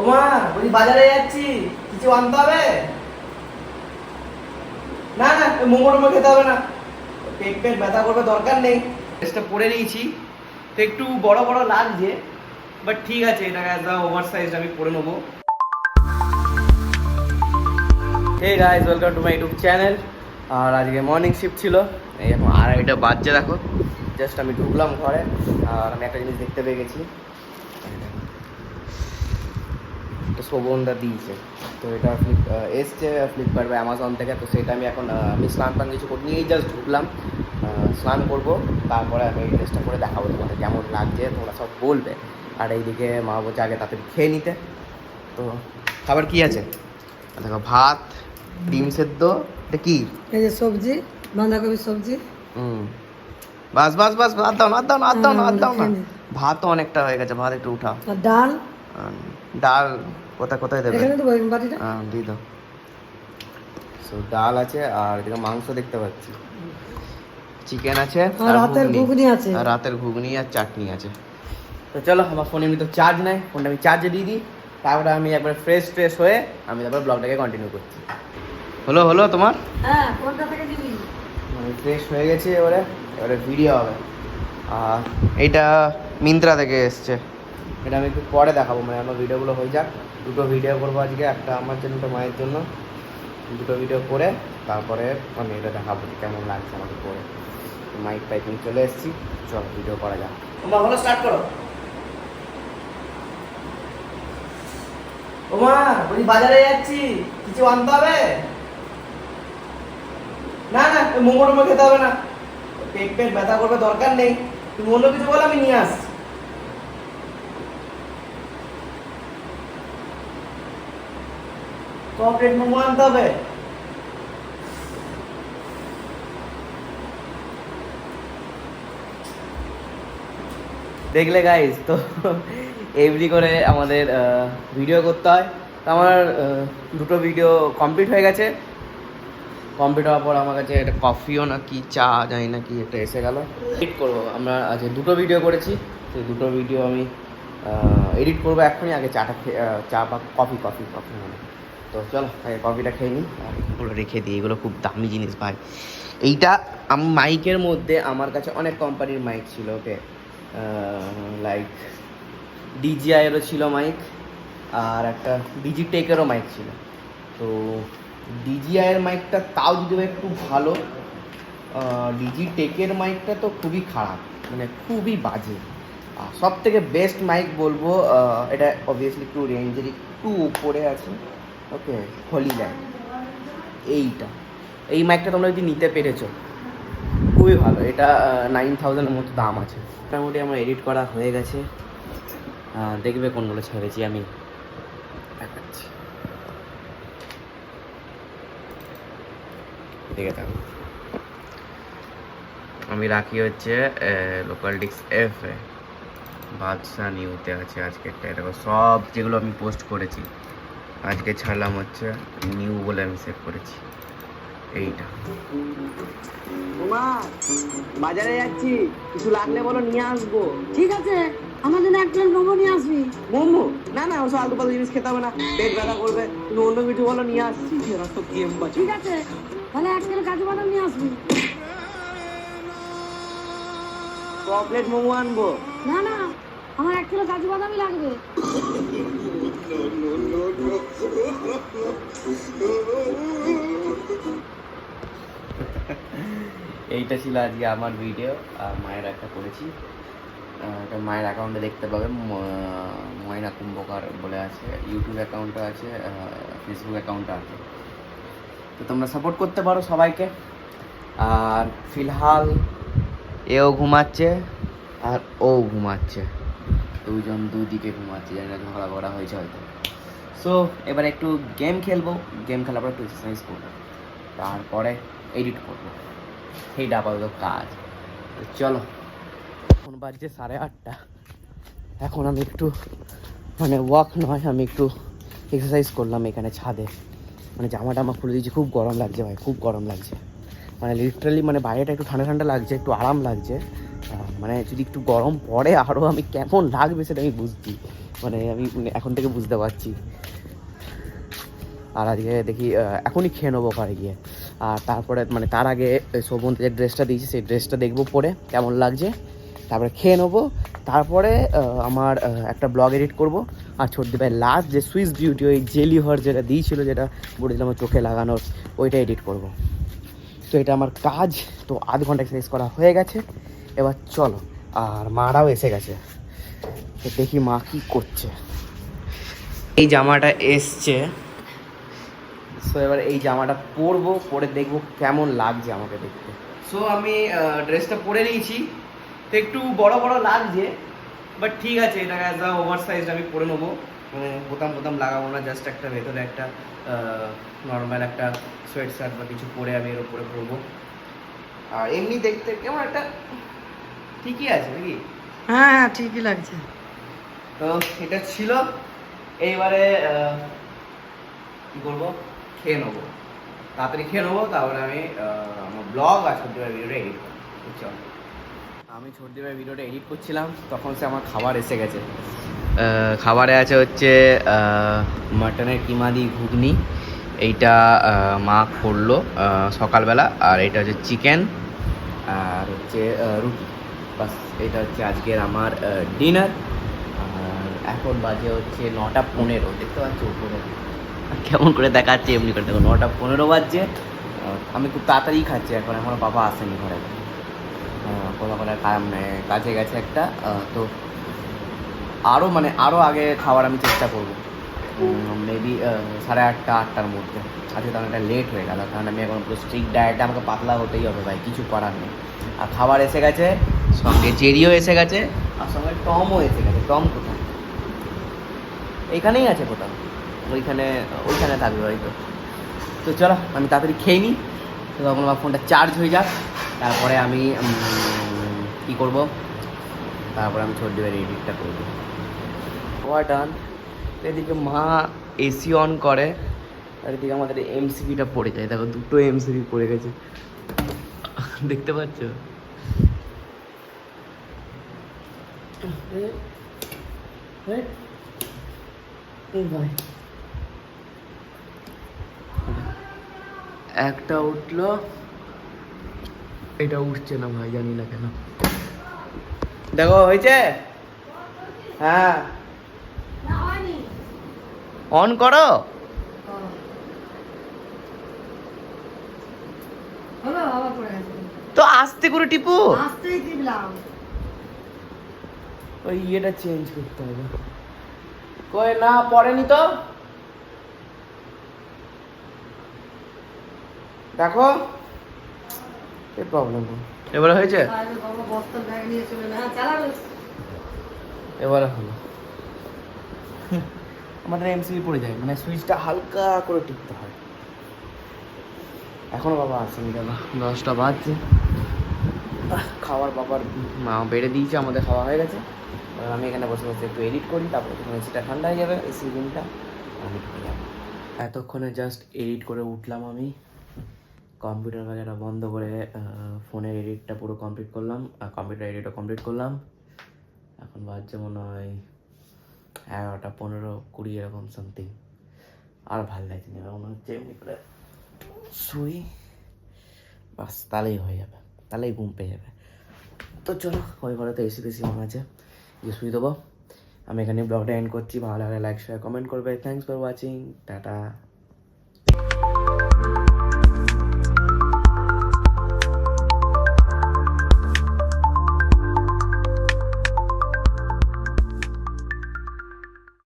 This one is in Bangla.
ওমা বলি বাজারে যাচ্ছি, কিছু আনতে হবে? না না, মোমো টোমো খেতে হবে না, পেট পেট ব্যথা করবে, দরকার নেই। ড্রেসটা পরে নিয়েছি তো একটু বড় বড় লাগছে, বাট ঠিক আছে, এটা অ্যাজ আ ওভার সাইজ আমি পরে নেবো। Hey guys, welcome to my YouTube channel. আর আজকে মর্নিং শিফট ছিল, এই এখন 2:30 বাজছে। দেখো জাস্ট আমি ঢুকলাম ঘরে, আর আমি একটা জিনিস দেখতে পেয়ে গেছি, এটা শোভনদা দিয়েছে। তো এটা এসছে ফ্লিপকার্ট বা অ্যামাজন থেকে। তো সেটা আমি এখন আমি স্নান টান কিছু করে নিয়েই জাস্ট ঢুকলাম, স্নান করবো, তারপরে আমি এই ড্রেসটা করে দেখাবো তোমাদের কেমন লাগছে, তোমরা সব বলবে। আর এইদিকে মা বলছে আগে তাড়াতাড়ি খেয়ে নিতে। তো খাবার কি আছে দেখো, ভাত, ডিম সেদ্ধ, এটা কি, এই যে সবজি, বাঁধাকপি সবজি। বাস বাস বাস, ভাত দাও না, দাও না, দাও না, দাও না। ভাত তো অনেকটা হয়ে গেছে, ভাত একটু উঠাও। আর ডাল, ডাল কোথায় কোথায় দেবে? এখানে তো বাটিটা। হ্যাঁ দিয়ে দাও। সো ডাল আছে, আর এদিকে মাংস দেখতে পাচ্ছি, চিকেন আছে, আর রাতের ঘুগনি আছে, আর রাতের ঘুগনি আর চাটনি আছে। তো চলো, আমার ফোনে এমনি তো চার্জ নাই, ফোনটা আমি চার্জে দিয়ে দিই, তারপরে আমি একবার ফ্রেশ হয়ে আমি তারপর ব্লগটাকে কন্টিনিউ করছি। হলো হলো তোমার? হ্যাঁ, কোনটা থেকে দিবি? আমি ফ্রেশ হয়ে গেছি, এবারে ভিডিও হবে। আর এইটা মিন্ত্রা থেকে এসছে, এটা আমি একটু পরে দেখাবো, মানে আমার ভিডিওগুলো হয়ে যাক। দুটো ভিডিও করবো আজকে, একটা আমার জন্য, একটা মায়ের জন্য। দুটো ভিডিও করে তারপরে আমি এটা দেখাবো যে কেমন লাগছে আমাকে করে। মাইক টাইপিং চলে এসেছি, চলো ভিডিও করা যাক। তোমার হলো, স্টার্ট করো। ওমা বলি বাজারে যাচ্ছি, কিছু আনতে হবে? না না, মোমো টোমো খেতে হবে না, পেট পেট ব্যথা করবে, দরকার নেই। তুমি অন্য কিছু বলো, আমি নিয়ে আসছি। প্লেট মোমো আনতে হবে। দেখলে গাইস, তো এভরি করে আমাদের ভিডিও করতে হয়। তো আমার দুটো ভিডিও কমপ্লিট হয়ে গেছে। কমপ্লিট হওয়ার পর আমার কাছে একটা কফিও না কি চা জানি না কি একটা এসে গেল। এডিট করবো, আমরা আজকে দুটো ভিডিও করেছি, সেই দুটো ভিডিও আমি এডিট করবো এখনই। আগে চাটা চা বা কফি মানে। তো চলো আগে কফিটা খেয়ে নিই, আর এগুলো রেখে দিই, এগুলো খুব দামি জিনিস ভাই। এইটা আমি মাইকের মধ্যে আমার কাছে অনেক কোম্পানির মাইক ছিল, ওকে, লাইক ডিজিআইয়েরও ছিল মাইক, আর একটা ডিজিটেকেরও মাইক ছিল। তো ডিজিআইয়ের মাইকটা তাও যদি একটু ভালো, ডিজিটেকের মাইকটা তো খুবই খারাপ, মানে খুবই বাজে। আর সব থেকে বেস্ট মাইক বলবো, এটা অবভিয়াসলি একটু রেঞ্জের একটু উপরে আছে, ওকে, হলিল্যান্ড। এই মাইকটা তোমরা যদি নিতে পেরেছো খুবই ভালো, এটা 9000-এর মতো দাম আছে। মোটামুটি আমার এডিট করা হয়ে গেছে, দেখবে কোনগুলো ছেড়েছি আমি দেখাচ্ছি, দেখে থাকো। আমি রাখি হচ্ছে লোকাল ডিস্ক এফ এ, বাদশা নিউতে আছে আজকেরটা। দেখো সব যেগুলো আমি পোস্ট করেছি আজকে ছাড়লাম হচ্ছে নিউ বলে আমি সেভ করেছি এইটা। বাজারে যাচ্ছি, কিছু লাগলে বলো, নিয়ে আসবো। ঠিক আছে, আমার জন্য এক প্লেট মোমো নিয়ে আসবি। মোমো? না না, ওসব আলতু ফালতু জিনিস খেতে হবে না, পেট ব্যথা করবে। তুমি অন্য কিছু বলো, নিয়ে আসছি। এরা তো গেম বাজে। ঠিক আছে, তাহলে এক কিলো কাজু বাদাম নিয়ে আসবি। প্লেট মোমো আনবো? না না, আমার 1 কিলো কাজু বাদামই লাগবে। এইটা ছিল আজকে আমার ভিডিও, মায়ের একটা করেছি, এটা মায়ের অ্যাকাউন্টে দেখতে পাবে, ময়না কুম্ভকার বলে আছে, ইউটিউব অ্যাকাউন্টটা আছে, ফেসবুক অ্যাকাউন্টটা আছে। তো তোমরা সাপোর্ট করতে পারো সবাইকে। আর ফিলহাল এও ঘুমাচ্ছে আর ও ঘুমাচ্ছে, দুজন দুদিকে ঘুমাচ্ছে, জানি না ঝগড়া করা হয়েছে হয়তো। সো এবার একটু গেম খেলবো, গেম খেলার পর একটু এক্সারসাইজ করবো, তারপরে এডিট করবো, সেইটা আপাতত কাজ। তো চলো, এখন বাজছে 8:30, এখন আমি একটু মানে ওয়াক নয়, আমি একটু এক্সারসাইজ করলাম এখানে ছাদে। মানে জামা টামা খুলে দিয়েছি, খুব গরম লাগছে ভাই, খুব গরম লাগছে, মানে লিটারালি, মানে বাইরেটা একটু ঠান্ডা ঠান্ডা লাগছে, একটু আরাম লাগছে। মানে যদি একটু গরম পড়ে আরও আমি কেমন লাগবে সেটা আমি বুঝছি। মানে আমি এখন থেকে বুঝতে পারছি। আর আজকে দেখি এখনই খেয়ে নেবো ঘরে গিয়ে। আর তারপরে মানে তার আগে শোভনকে যে ড্রেসটা দিয়েছি সেই ড্রেসটা দেখবো পরে কেমন লাগছে, তারপরে খেয়ে নেবো। তারপরে আমার একটা ব্লগ এডিট করব। আর ছোটদি ভাই লাস্ট যে সুইস বিউটি ওই জেলি হর যেটা দিয়েছিল, যেটা বলেছিলাম আমার চোখে লাগানোর, ওইটা এডিট করব। তো এটা আমার কাজ। তো আধ ঘন্টা এক্সারসাইজ করা হয়ে গেছে, এবার চলো। আর মারাও এসে গেছে, তো দেখি মা কী করছে। এই জামাটা এসছে, সো এবার এই জামাটা পরবো, পরে দেখবো কেমন লাগছে আমাকে দেখতে। সো আমি ড্রেসটা পরে নিয়েছি, তো একটু বড় বড় লাগছে, বাট ঠিক আছে, এটা অ্যাজ আ ওভার সাইজ আমি পরে নেবো। মানে বোতাম লাগাবো না, জাস্ট একটা ভেতরে একটা নর্মাল একটা সোয়েট শার্ট বা কিছু পরে আমি এর উপরে পরবো। আর এমনি দেখতে কেমন একটা ঠিকই আছে নাকি? হ্যাঁ হ্যাঁ ঠিকই লাগছে। তো এটা ছিল। এইবারে কী করবো, খেয়ে নেবো, তাড়াতাড়ি খেয়ে নেবো, তারপরে আমি আমার ব্লগ আর ছোট্টবেলার ভিডিওটা এডিট করবো, বুঝছো? আমি ছোট্টবেলার ভিডিওটা এডিট করছিলাম, তখন সে আমার খাবার এসে গেছে। খাবারে আছে হচ্ছে মাটনের কিমা দিয়ে ঘুগনি, এইটা মা করলো সকালবেলা। আর এটা হচ্ছে চিকেন, আর হচ্ছে রুটি। বাস এটা হচ্ছে আজকের আমার ডিনার। আর এখন বাজে হচ্ছে 9:15, দেখতে পাচ্ছ উপরে কেমন করে দেখাচ্ছে, এমনি করে দেখো 9:15 বাজছে। আমি খুব তাড়াতাড়ি খাচ্ছি এখন, আমার বাবা আসেনি ঘরে, কোনো করে কাজে গেছে একটা। তো আরও আগে খাওয়ার আমি চেষ্টা করবো, মেবি 8:30-8টার মধ্যে। আজকে তখন একটা লেট হয়ে গেল, কারণ আমি এখন পুরো স্ট্রিক্ট ডায়েটে, আমাকে পাতলা হতেই হবে ভাই, কিছু করার নেই। আর খাবার এসে গেছে, সঙ্গে জেরিও এসে গেছে, আর সঙ্গে টমও এসে গেছে। টম কোথায়? এইখানেই আছে কোথাও, ওইখানে থাকবে হয়তো। তো চলো আমি তাড়াতাড়ি খেয়ে নিই, তো আমার ফোনটা চার্জ হয়ে যাক, তারপরে আমি কী করবো, তারপরে আমি ছোট্টবেলার এডিটটা করবো। ওয়াট ডান। এদিকে মা এসি অন করে, আর এদিকে আমাদের এমসিবিটা পড়ে যায়, দেখো দুটো এমসিবি পড়ে গেছে, দেখতে পাচ্ছ? ভাই একটা উঠলো, এটা উঠছে না ভাই, জানি না কেন। দেখো হয়েছে, হ্যাঁ অন করো। তো আস্তে করে টিপু, আস্তেই টিপলাম। ওই ইয়েটা চেঞ্জ করতে হবে। কই না পড়েনি তো, দেখো এই প্রবলেম। এবারে হয়েছে, এবারে হলো। আমাদের এমসিবি পড়ে যায়, মানে সুইচটা হালকা করে টিপতে হয়। এখনো বাবা আসেনি, দাদা 10টা বাজছে। খাওয়ার বাবার মা বেড়ে দিয়েছে, আমাদের খাওয়া হয়ে গেছে। এবার আমি এখানে বসে বসে একটু এডিট করি, তারপরে যখন এসিটা ঠান্ডা হয়ে যাবে, এসি রুমটা আমি ঢুকে যাবো। এতক্ষণে জাস্ট এডিট করে উঠলাম আমি, কম্পিউটার বাজারটা বন্ধ করে ফোনের এডিটটা পুরো কমপ্লিট করলাম, আর কম্পিউটার এডিটও কমপ্লিট করলাম। এখন বাজছে মনে হয় 11টা 15-20 এরকম সামথিং। আর ভালো লাগছে না, মনে হচ্ছে এমনি করে শুই, বাস তাহলেই হয়ে যাবে, তাহলেই ঘুম পেয়ে যাবে। তো চলো, ওই ঘরে তো এসি টেসি মনে আছে, যে শুয়ে দেবো। আমি এখানে ব্লগটা এন্ড করছি। ভালো লাগলে লাইক শেয়ার কমেন্ট করবে। Thanks for watching, tata.